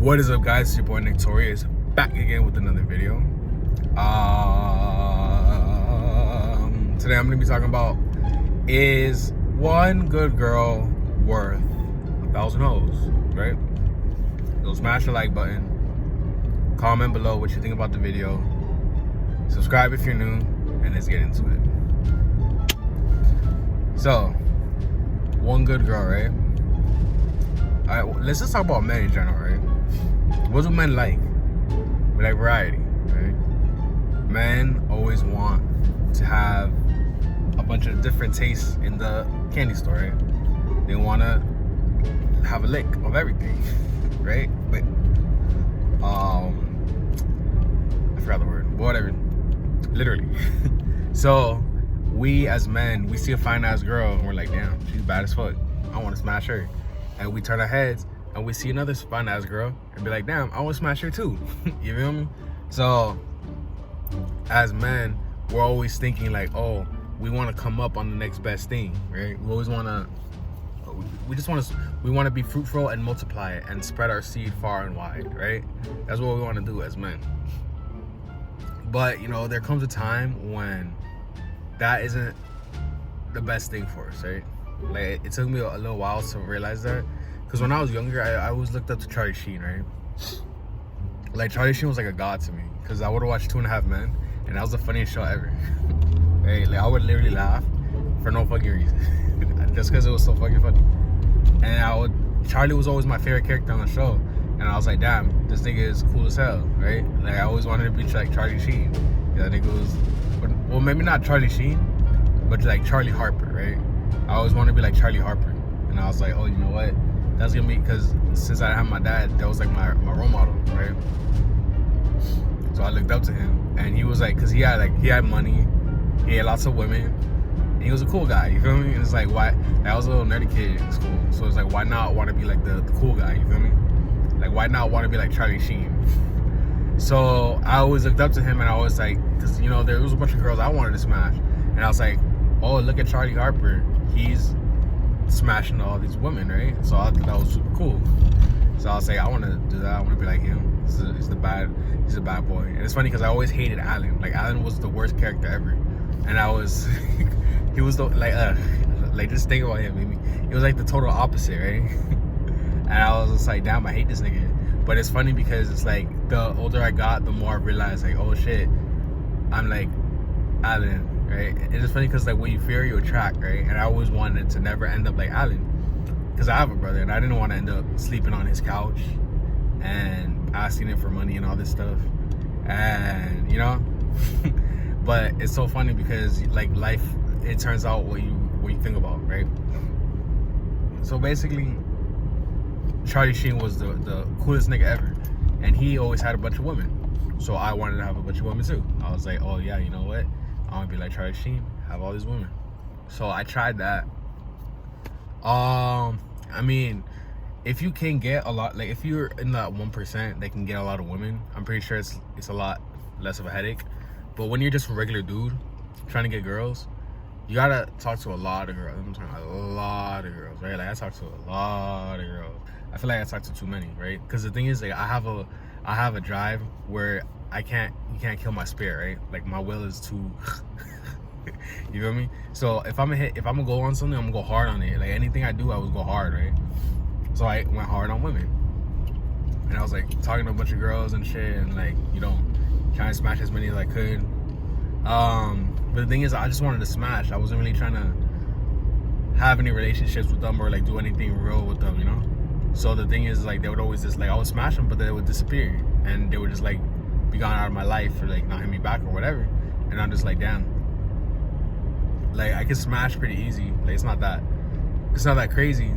What is up, guys? It's your boy Nick Torius, back again with another video. Today I'm gonna be talking about, is one good girl worth 1,000 hoes, right? So smash the like button, comment below what you think about the video, subscribe if you're new, and let's get into it. So, one good girl, right? Alright, let's just talk about men in general, right? What do men like? We like variety, right? Men always want to have a bunch of different tastes in the candy store, right? They want to have a lick of everything, right? But I forgot the word, but whatever. Literally. So we as men, we see a fine ass girl and we're like, damn, she's bad as fuck, I want to smash her. And we turn our heads and we see another fine ass girl and be like, damn, I want to smash her too. You feel me? So as men, we're always thinking like, oh, we want to come up on the next best thing, right? We always want to, we want to be fruitful and multiply it and spread our seed far and wide, right? That's what we want to do as men. But you know, there comes a time when that isn't the best thing for us, right? Like, it took me a little while to realize that, because when I was younger, I always looked up to Sheen, right? Like, Sheen was like a god to me, because I would have watched 2.5 Men, and that was the funniest show ever. Right? Like, I would literally laugh for no fucking reason, just because it was so fucking funny. And Charlie was always my favorite character on the show, and I was like, damn, this nigga is cool as hell, right? Like, I always wanted to be like Sheen. That nigga was, well, maybe not Sheen, but like Charlie Harper, right? I always wanted to be like Charlie Harper. And I was like, oh, you know what? That's gonna be, because since I had my dad, that was like my role model, right? So I looked up to him, and he was like, because he had money, he had lots of women, and he was a cool guy, you feel me? And it's like, why? I was a little nerdy kid in school, so it's like, why not want to be like the cool guy, you feel me? Like, why not want to be like Charlie Sheen? So I always looked up to him, and I was like, because, you know, there was a bunch of girls I wanted to smash, and I was like, oh, look at Charlie Harper, he's smashing all these women, right? So I thought that was super cool. So I was like, I want to do that. I want to be like him. He's a bad boy. And it's funny because I always hated Alan. Like, Alan was the worst character ever, and I was he was the like just think about him, maybe he was like the total opposite, right? And I was just like, damn, I hate this nigga. But it's funny because it's like, the older I got, the more I realized, like, oh shit, I'm like Alan. Right? And it's funny because like, what you fear, you attract, right? And I always wanted to never end up like Alan, because I have a brother, and I didn't want to end up sleeping on his couch and asking him for money and all this stuff, and you know. But it's so funny because like, life, it turns out what you think about, right? So basically, Charlie Sheen was the coolest nigga ever, and he always had a bunch of women, so I wanted to have a bunch of women too. I was like, oh yeah, you know what, I want to be like Charlie Sheen, have all these women. So I tried that. I mean, if you can get a lot, like if you're in that 1% that can get a lot of women, I'm pretty sure it's a lot less of a headache. But when you're just a regular dude trying to get girls, you gotta talk to a lot of girls. I'm talking a lot of girls, right? Like, I talk to a lot of girls. I feel like I talk to too many, right? Because the thing is, like, I have a drive where you can't kill my spirit, right? Like, my will is too you feel me? So if I'm gonna go on something, I'm gonna go hard on it. Like, anything I do, I would go hard, right? So I went hard on women, and I was like talking to a bunch of girls and shit, and like, you know, trying to smash as many as I could. But the thing is, I just wanted to smash. I wasn't really trying to have any relationships with them or like do anything real with them, you know? So the thing is, like, they would always just like, I would smash them, but they would disappear, and they would just like be gone out of my life, or like not hit me back or whatever. And I'm just like, damn, like, I can smash pretty easy. Like, it's not that crazy.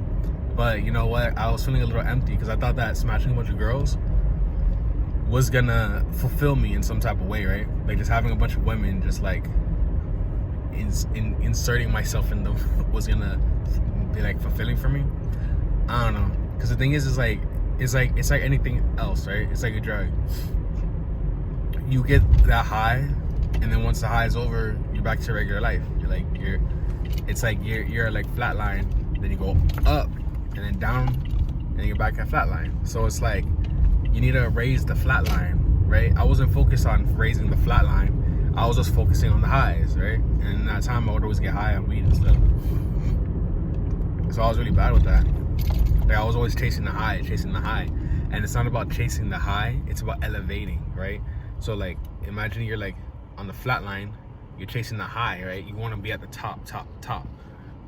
But you know what, I was feeling a little empty, because I thought that smashing a bunch of girls was gonna fulfill me in some type of way, right? Like, just having a bunch of women, just like inserting myself in them was gonna be like fulfilling for me. I don't know, because the thing is it's like anything else, right? It's like a drug. You get that high, and then once the high is over, you're back to regular life. It's like you're like flatline, then you go up, and then down, and you're back at flatline. So it's like, you need to raise the flat line, right? I wasn't focused on raising the flat line. I was just focusing on the highs, right? And in that time, I would always get high on weed and stuff. So I was really bad with that. Like, I was always chasing the high. And it's not about chasing the high, it's about elevating, right? So like, imagine you're like on the flat line, you're chasing the high, right? You want to be at the top.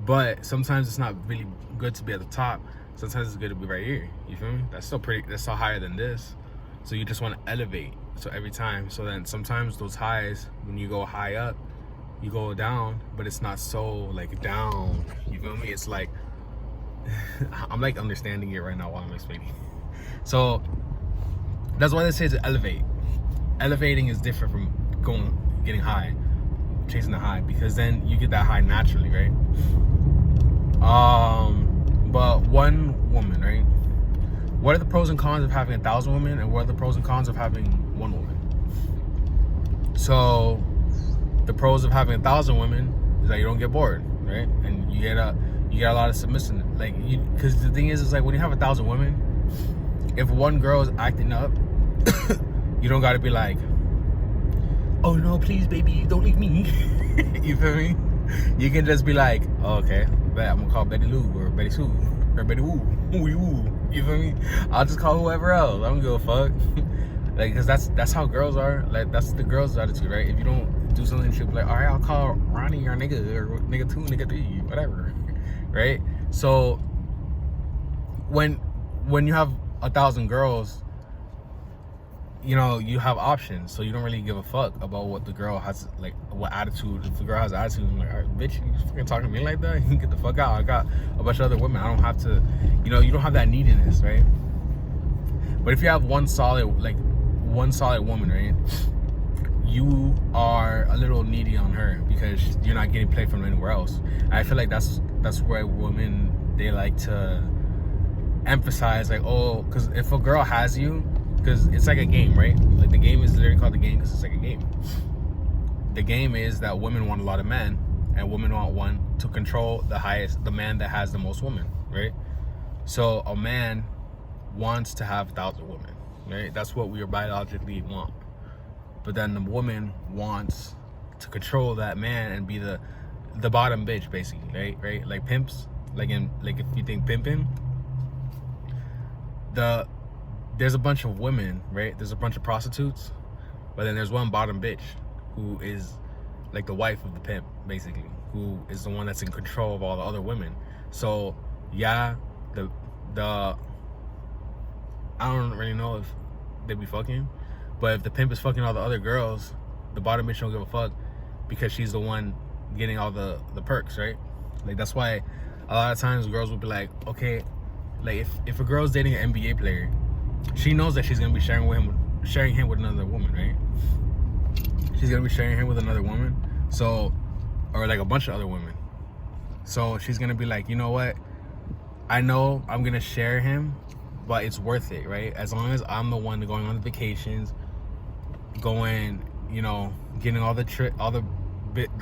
But sometimes it's not really good to be at the top. Sometimes it's good to be right here. You feel me? That's still higher than this. So you just want to elevate. So every time. So then sometimes those highs, when you go high up, you go down, but it's not so like down. You feel me? It's like, I'm like understanding it right now while I'm explaining. So that's why they say to elevate. Elevating is different from getting high, chasing the high, because then you get that high naturally, right? But one woman, right? What are the pros and cons of having 1,000 women, and what are the pros and cons of having one woman? So the pros of having 1,000 women is that you don't get bored, right? And you get a lot of submission. Like, because the thing is like when you have 1,000 women, if one girl is acting up, you don't gotta be like, oh no, please baby, don't leave me. You feel me? You can just be like, oh, okay, bet I'm gonna call Betty Lou or Betty Sue or Betty Woo. You feel me? I'll just call whoever else. I don't give a fuck. Like, cause that's how girls are. Like, that's the girls' attitude, right? If you don't do something, she'll be like, all right, I'll call Ronnie or nigga 2, nigga 3, whatever, right? So when you have 1,000 girls, you know, you have options, so you don't really give a fuck about what the girl has, like, what attitude. If the girl has attitude, I'm like, all right, bitch, you fucking talking to me like that? You can get the fuck out. I got a bunch of other women. I don't have to, you know, you don't have that neediness, right? But if you have one solid woman, right, you are a little needy on her because you're not getting play from anywhere else. And I feel like that's where women, they like to emphasize, like, oh, because if a girl has you, because it's like a game, right? Like, the game is literally called the game because it's like a game. The game is that women want a lot of men, and women want one to control the man that has the most women, right? So a man wants to have 1,000 women, right? That's what we biologically want. But then the woman wants to control that man and be the bottom bitch, basically, right? Like pimps, like if you think pimping, there's a bunch of women, right? There's a bunch of prostitutes, but then there's one bottom bitch who is like the wife of the pimp, basically, who is the one that's in control of all the other women. So yeah, the I don't really know if they be fucking, but if the pimp is fucking all the other girls, the bottom bitch don't give a fuck because she's the one getting all the perks, right? Like, that's why a lot of times girls will be like, okay, like if a girl's dating an NBA player, she knows that she's gonna be sharing him with another woman, right? She's gonna be sharing him with another woman, so, or like a bunch of other women. So she's gonna be like, you know what? I know I'm gonna share him, but it's worth it, right? As long as I'm the one going on the vacations, going, you know, getting all the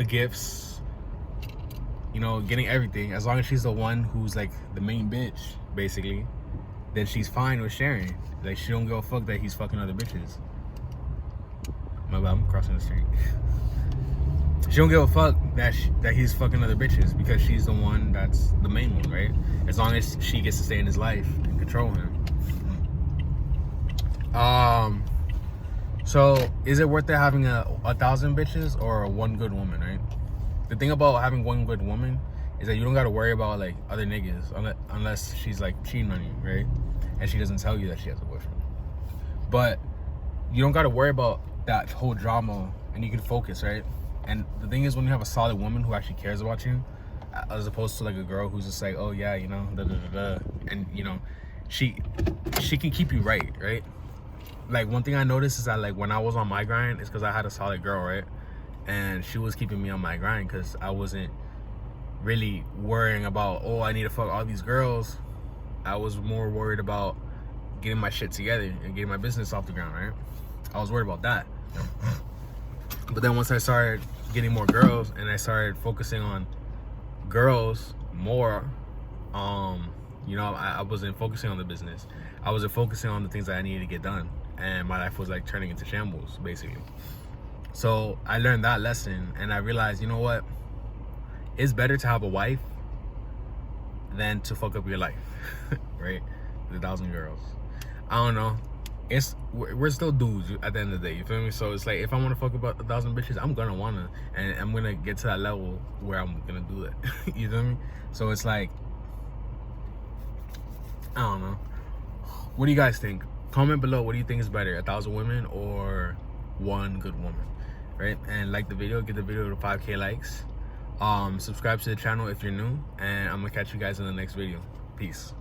gifts, you know, getting everything. As long as she's the one who's like the main bitch, basically, then she's fine with sharing. Like, she don't give a fuck that he's fucking other bitches. My bad, I'm crossing the street. She don't give a fuck that he's fucking other bitches because she's the one that's the main one, right? As long as she gets to stay in his life and control him. So is it worth it having a 1,000 bitches or one good woman, right? The thing about having one good woman is that you don't got to worry about like other niggas unless she's like cheating on you, right? And she doesn't tell you that she has a boyfriend. But you don't got to worry about that whole drama, and you can focus, right? And the thing is, when you have a solid woman who actually cares about you, as opposed to like a girl who's just like, oh yeah, you know, and you know, she can keep you right? Like, one thing I noticed is that, like, when I was on my grind, it's because I had a solid girl, right? And she was keeping me on my grind because I wasn't really worrying about, oh, I need to fuck all these girls. I was more worried about getting my shit together and getting my business off the ground, right? I was worried about that. But then once I started getting more girls and I started focusing on girls more, You know, I wasn't focusing on the business. I wasn't focusing on the things that I needed to get done, and my life was like turning into shambles, basically. So I learned that lesson, and I realized, you know what? It's better to have a wife than to fuck up your life, right? The 1,000 girls. I don't know. We're still dudes at the end of the day, you feel me? So it's like, if I want to fuck about 1,000 bitches, I'm gonna wanna, and I'm gonna get to that level where I'm gonna do that. You feel me? So it's like, I don't know. What do you guys think? Comment below. What do you think is better, 1,000 women or one good woman, right? And like the video, get the video to 5K likes. Subscribe to the channel if you're new, and I'm gonna catch you guys in the next video. Peace.